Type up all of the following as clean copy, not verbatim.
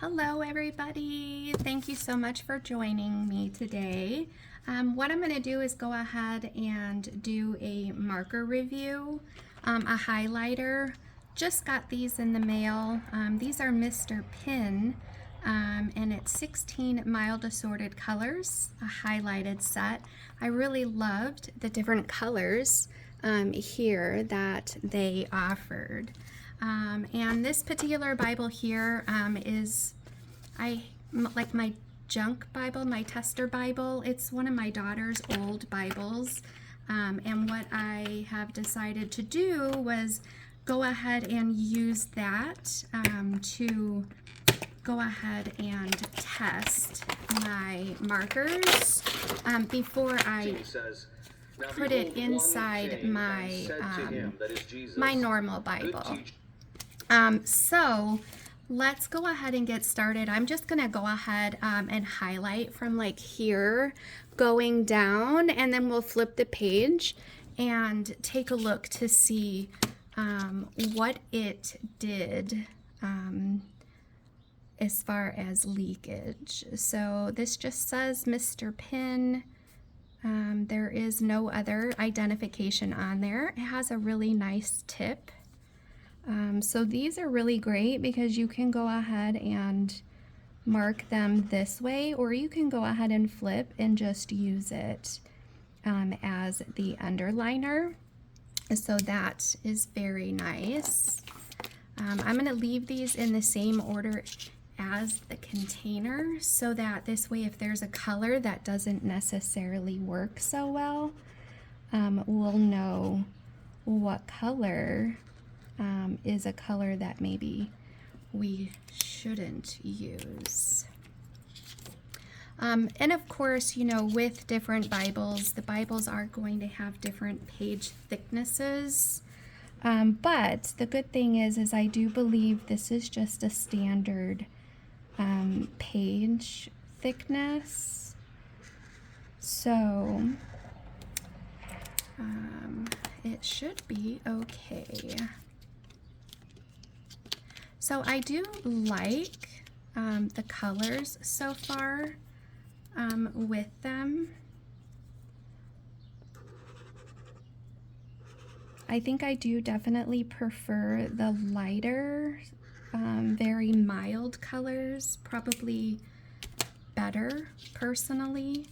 Hello everybody, thank you so much for joining me today. What I'm going to do is go ahead and do a marker review, a highlighter. Just got these in the mail. These are Mr. Pin, and it's 16 mild assorted colors, a highlighted set. I really loved the different colors here that they offered. And this particular Bible here is like my junk Bible, my tester Bible. It's one of my daughter's old Bibles. And what I have decided to do was go ahead and use that to go ahead and test my markers before I put it inside my my normal Bible. So let's go ahead and get started. I'm just gonna go ahead and highlight from like here going down, and then we'll flip the page and take a look to see what it did as far as leakage. So this just says Mr. Pin. There is no other identification on there. It has a really nice tip. So these are really great because you can go ahead and mark them this way, or you can go ahead and flip and just use it as the underliner. So that is very nice. I'm going to leave these in the same order as the container so that this way if there's a color that doesn't necessarily work so well, we'll know what color is a color that maybe we shouldn't use. And of course, you know, with different Bibles, the Bibles are going to have different page thicknesses. But the good thing is I do believe this is just a standard page thickness. So it should be okay. So I do like the colors so far with them. I think I do definitely prefer the lighter, very mild colors, probably better personally.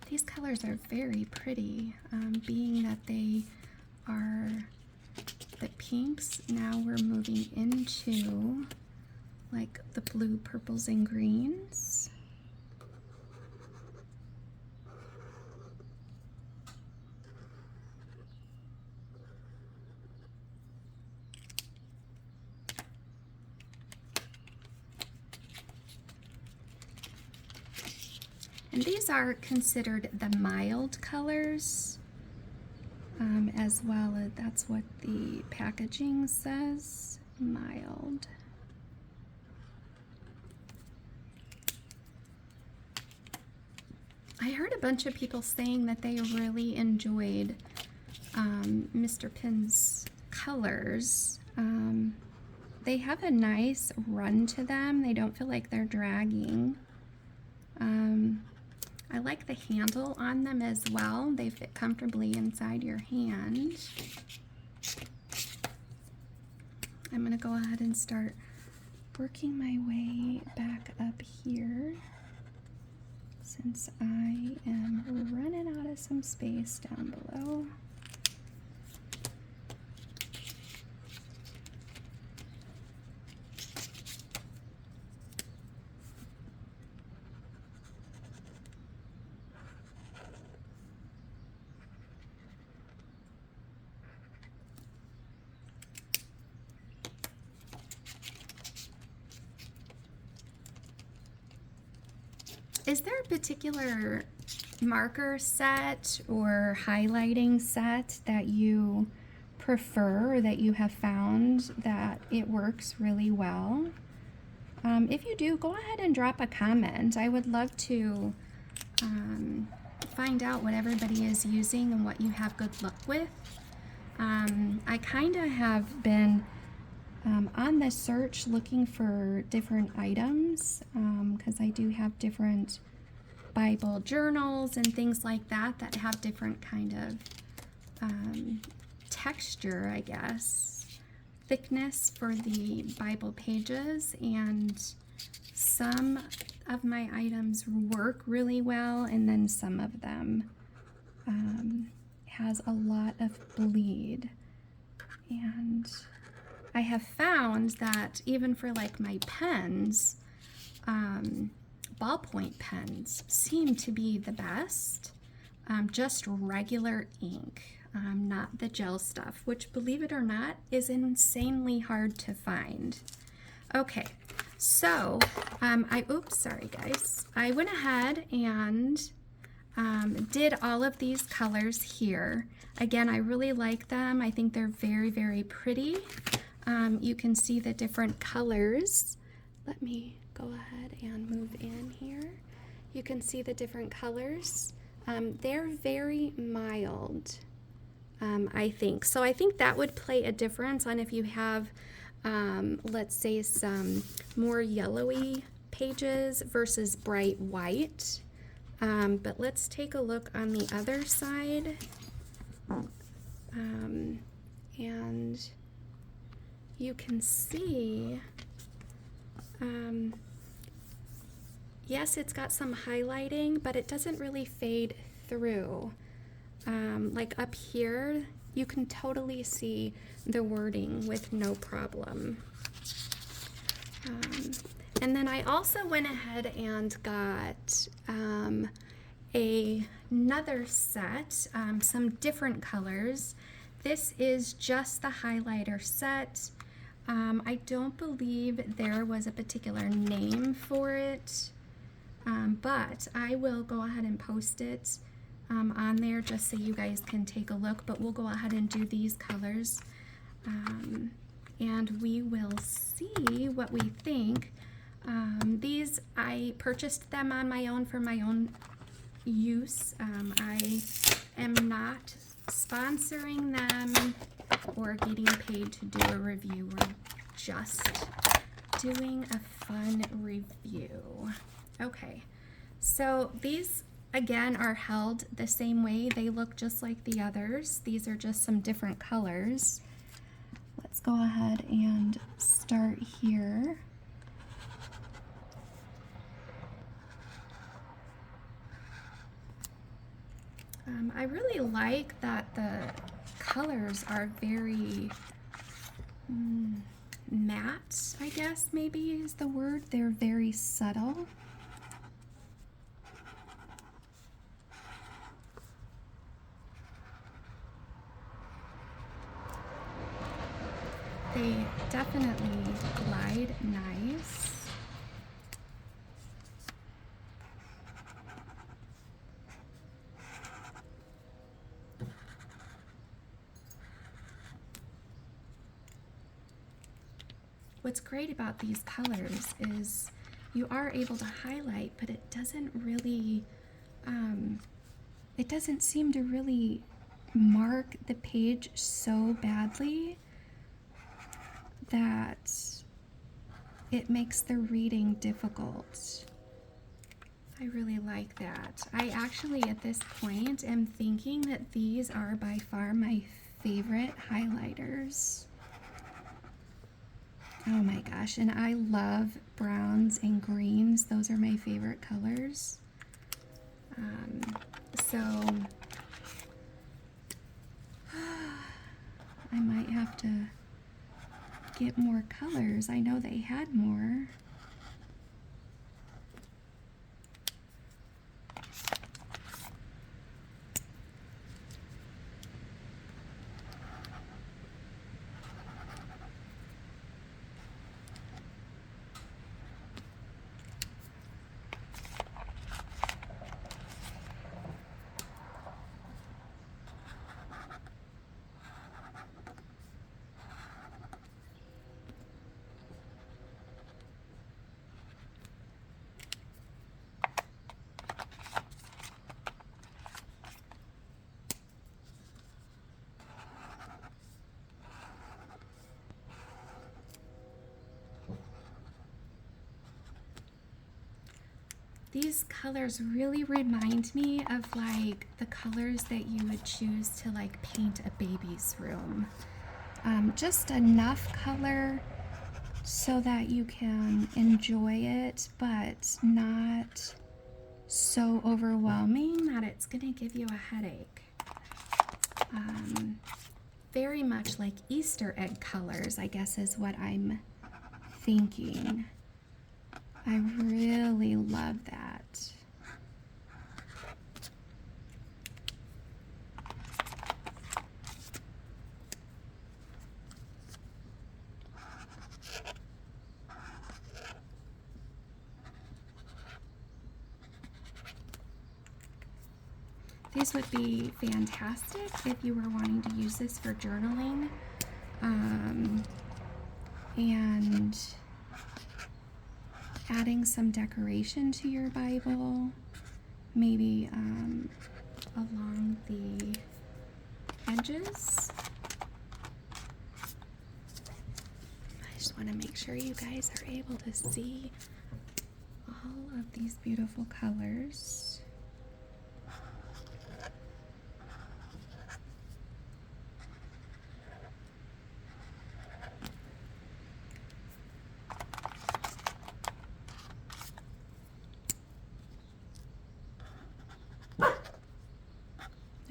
These colors are very pretty, being that they are the pinks. Now we're moving into like the blue, purples, and greens. And these are considered the mild colors as well. That's what the packaging says, mild. I heard a bunch of people saying that they really enjoyed Mr. Pin's colors. They have a nice run to them. They don't feel like they're dragging. I like the handle on them as well. They fit comfortably inside your hand. I'm going to go ahead and start working my way back up here since I am running out of some space down below. Is there a particular marker set or highlighting set that you prefer or that you have found that it works really well? If you do, go ahead and drop a comment. I would love to find out what everybody is using and what you have good luck with. I kind of have been on the search looking for different items because I do have different Bible journals and things like that that have different kind of texture, I guess, thickness for the Bible pages, and some of my items work really well and then some of them has a lot of bleed. And I have found that even for like my pens, ballpoint pens seem to be the best. Just regular ink, not the gel stuff, which, believe it or not, is insanely hard to find. Okay, so oops, sorry guys. I went ahead and did all of these colors here. Again, I really like them. I think they're very, very pretty. You can see the different colors. Let me go ahead and move in here. You can see the different colors. They're very mild, I think. So I think that would play a difference on if you have, let's say, some more yellowy pages versus bright white. But let's take a look on the other side. And you can see, yes, it's got some highlighting, but it doesn't really fade through. Like up here, you can totally see the wording with no problem. And then I also went ahead and got another set, some different colors. This is just the highlighter set. I don't believe there was a particular name for it, but I will go ahead and post it on there just so you guys can take a look. But we'll go ahead and do these colors, and we will see what we think. These, I purchased them on my own for my own use. I am not sponsoring them or getting paid to do a review. We're just doing a fun review. Okay, so these again are held the same way. They look just like the others. These are just some different colors. Let's go ahead and start here. I really like that the colors are very matte, I guess maybe is the word. They're very subtle. They definitely glide nice. What's great about these colors is you are able to highlight, but it doesn't really, it doesn't seem to really mark the page so badly that it makes the reading difficult. I really like that. I actually, at this point, am thinking that these are by far my favorite highlighters. Oh my gosh, and I love browns and greens. Those are my favorite colors. So I might have to get more colors. I know they had more. these colors really remind me of like the colors that you would choose to like paint a baby's room. Just enough color so that you can enjoy it, but not so overwhelming that it's gonna give you a headache. Very much like Easter egg colors, I guess is what I'm thinking. I really love that. These would be fantastic if you were wanting to use this for journaling, and adding some decoration to your Bible, maybe along the edges. I just want to make sure you guys are able to see all of these beautiful colors.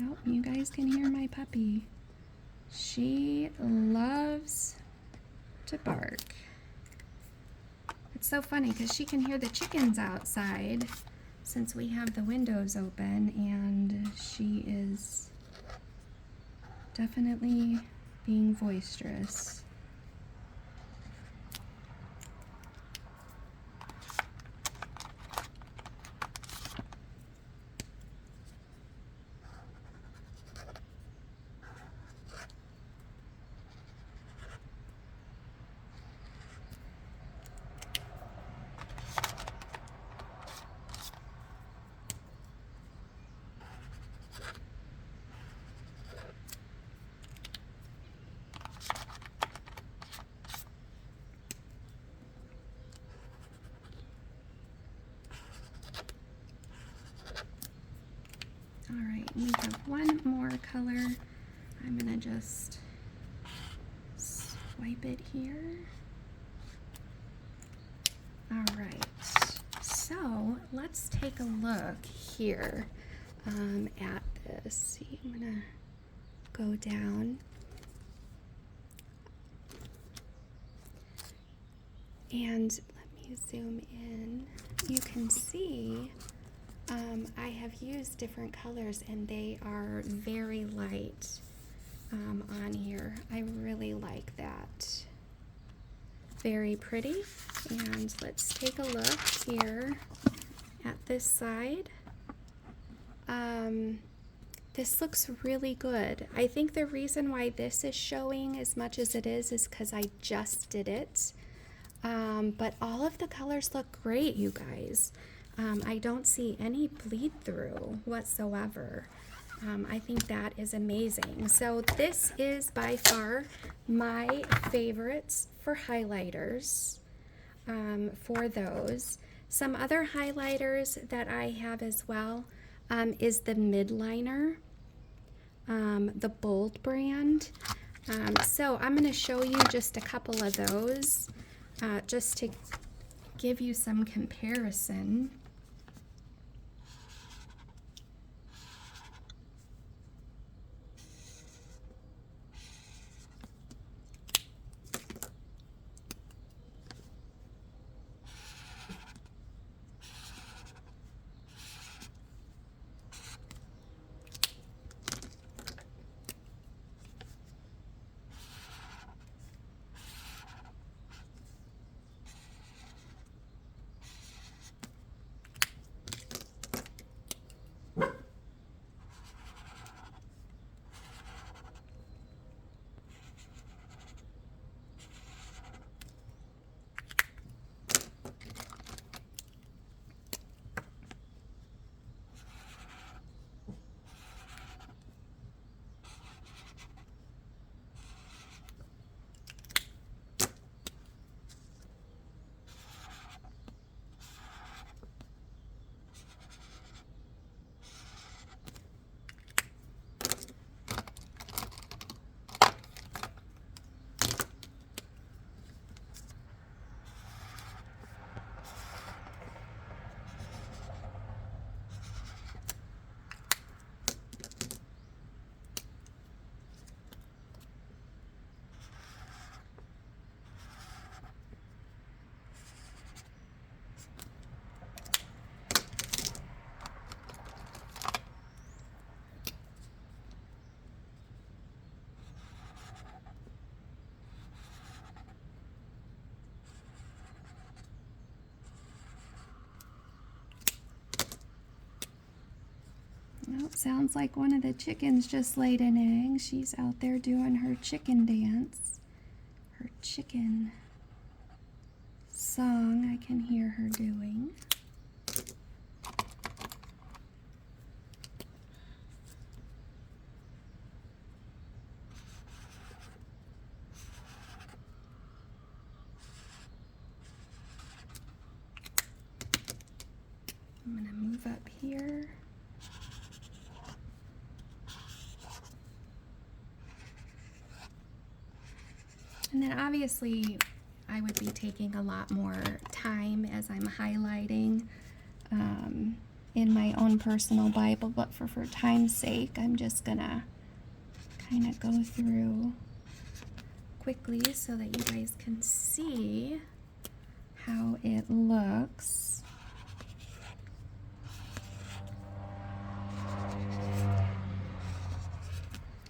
Oh, you guys can hear my puppy. She loves to bark. It's so funny because she can hear the chickens outside since we have the windows open, and she is definitely being boisterous. All right, we have one more color. I'm gonna just swipe it here. All right, so let's take a look here at this. See, I'm gonna go down. And let me zoom in. You can see I have used different colors and they are very light on here. I really like that. Very pretty. And let's take a look here at this side. This looks really good. I think the reason why this is showing as much as it is because I just did it. But all of the colors look great, you guys. I don't see any bleed through whatsoever. I think that is amazing. So this is by far my favorites for highlighters, for those. Some other highlighters that I have as well is the Midliner, the Bold brand. So I'm going to show you just a couple of those just to give you some comparison. sounds like one of the chickens just laid an egg. She's out there doing her chicken dance. Her chicken song I can hear her doing. I'm going to move up here. And then obviously I would be taking a lot more time as I'm highlighting in my own personal Bible, but for time's sake, I'm just gonna kind of go through quickly so that you guys can see how it looks.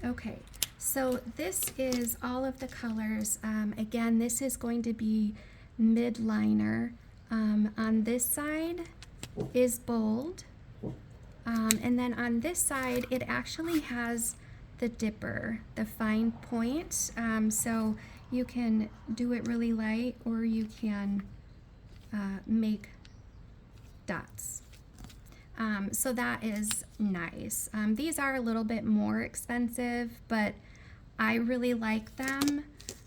Okay. So this is all of the colors. Again, this is going to be midliner. On this side is bold. And then on this side, it actually has the dipper, the fine point. So you can do it really light or you can make dots. So that is nice. These are a little bit more expensive, but I really like them.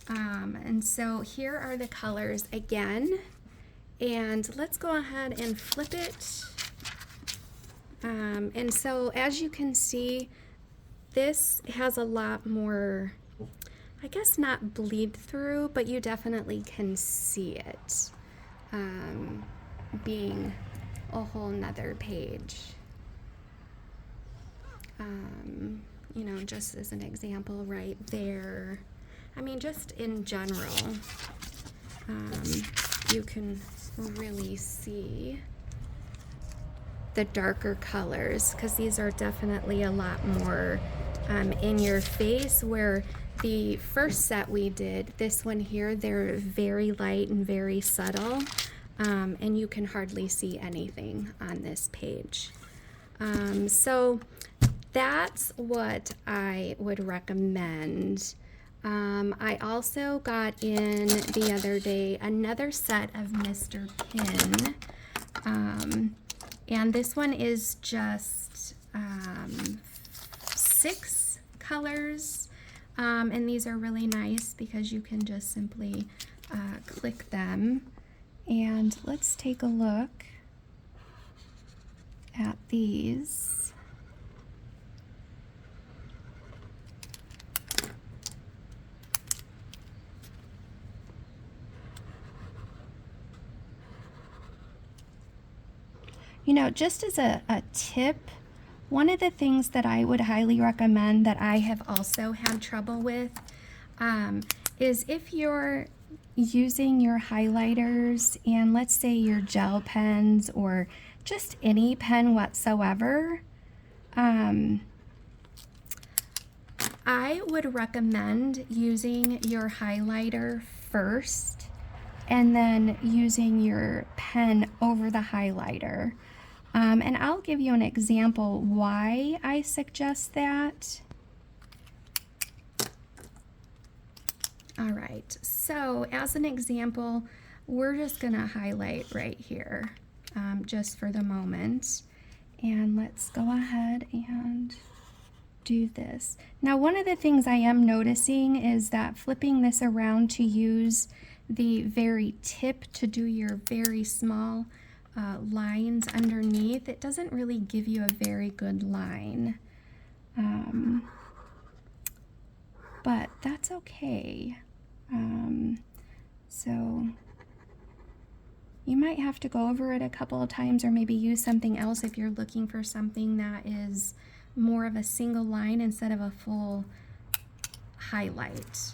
And so here are the colors again. And let's go ahead and flip it. And so as you can see, this has a lot more, I guess not bleed through, but you definitely can see it being a whole nother page. You know, just as an example right there. I mean, just in general, you can really see the darker colors because these are definitely a lot more in your face, where the first set we did, this one here, they're very light and very subtle, and you can hardly see anything on this page. So that's what I would recommend. I also got in the other day another set of Mr. Pin, and this one is just 6 colors, and these are really nice because you can just simply click them. And let's take a look at these. You know, just as a tip, one of the things that I would highly recommend that I have also had trouble with is if you're using your highlighters and let's say your gel pens or just any pen whatsoever, I would recommend using your highlighter first and then using your pen over the highlighter. And I'll give you an example why I suggest that. All right, so as an example, we're just gonna highlight right here, just for the moment. And let's go ahead and do this. Now, one of the things I am noticing is that flipping this around to use the very tip to do your very small lines underneath, it doesn't really give you a very good line. But that's okay. So you might have to go over it a couple of times or maybe use something else if you're looking for something that is more of a single line instead of a full highlight.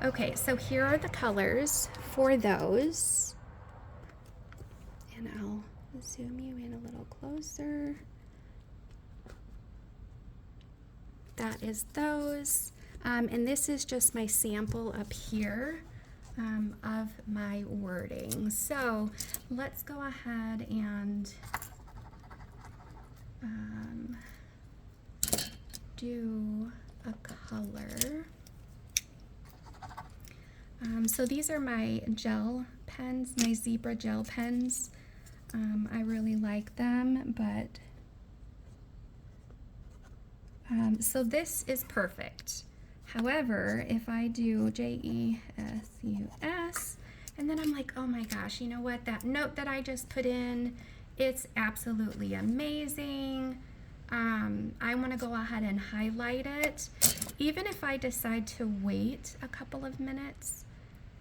Okay, so here are the colors for those. And I'll zoom you in a little closer. That is those. And this is just my sample up here of my wording. So let's go ahead and do a color. So these are my gel pens, my zebra gel pens. I really like them, but so this is perfect. However, if I do JESUS, and then I'm like, oh my gosh, you know what? That note that I just put in, it's absolutely amazing. I want to go ahead and highlight it. Even if I decide to wait a couple of minutes,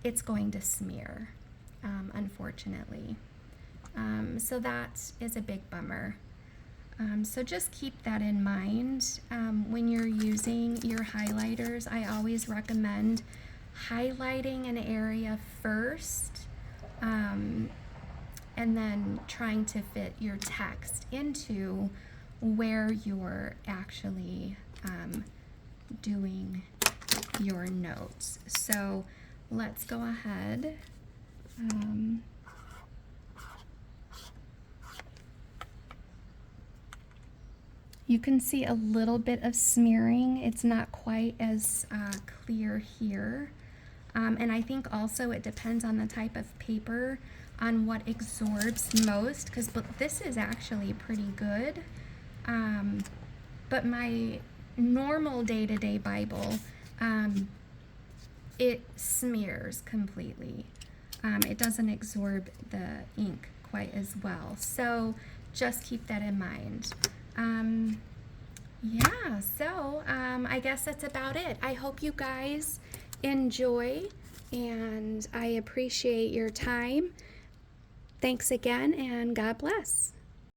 it's going to smear, unfortunately. So that is a big bummer. So just keep that in mind when you're using your highlighters. I always recommend highlighting an area first and then trying to fit your text into where you're actually doing your notes. So let's go ahead. You can see a little bit of smearing. It's not quite as clear here. And I think also it depends on the type of paper on what absorbs most, because this is actually pretty good. But my normal day-to-day Bible, it smears completely. It doesn't absorb the ink quite as well. So just keep that in mind. Yeah, so I guess that's about it. I hope you guys enjoy, and I appreciate your time. Thanks again, and God bless.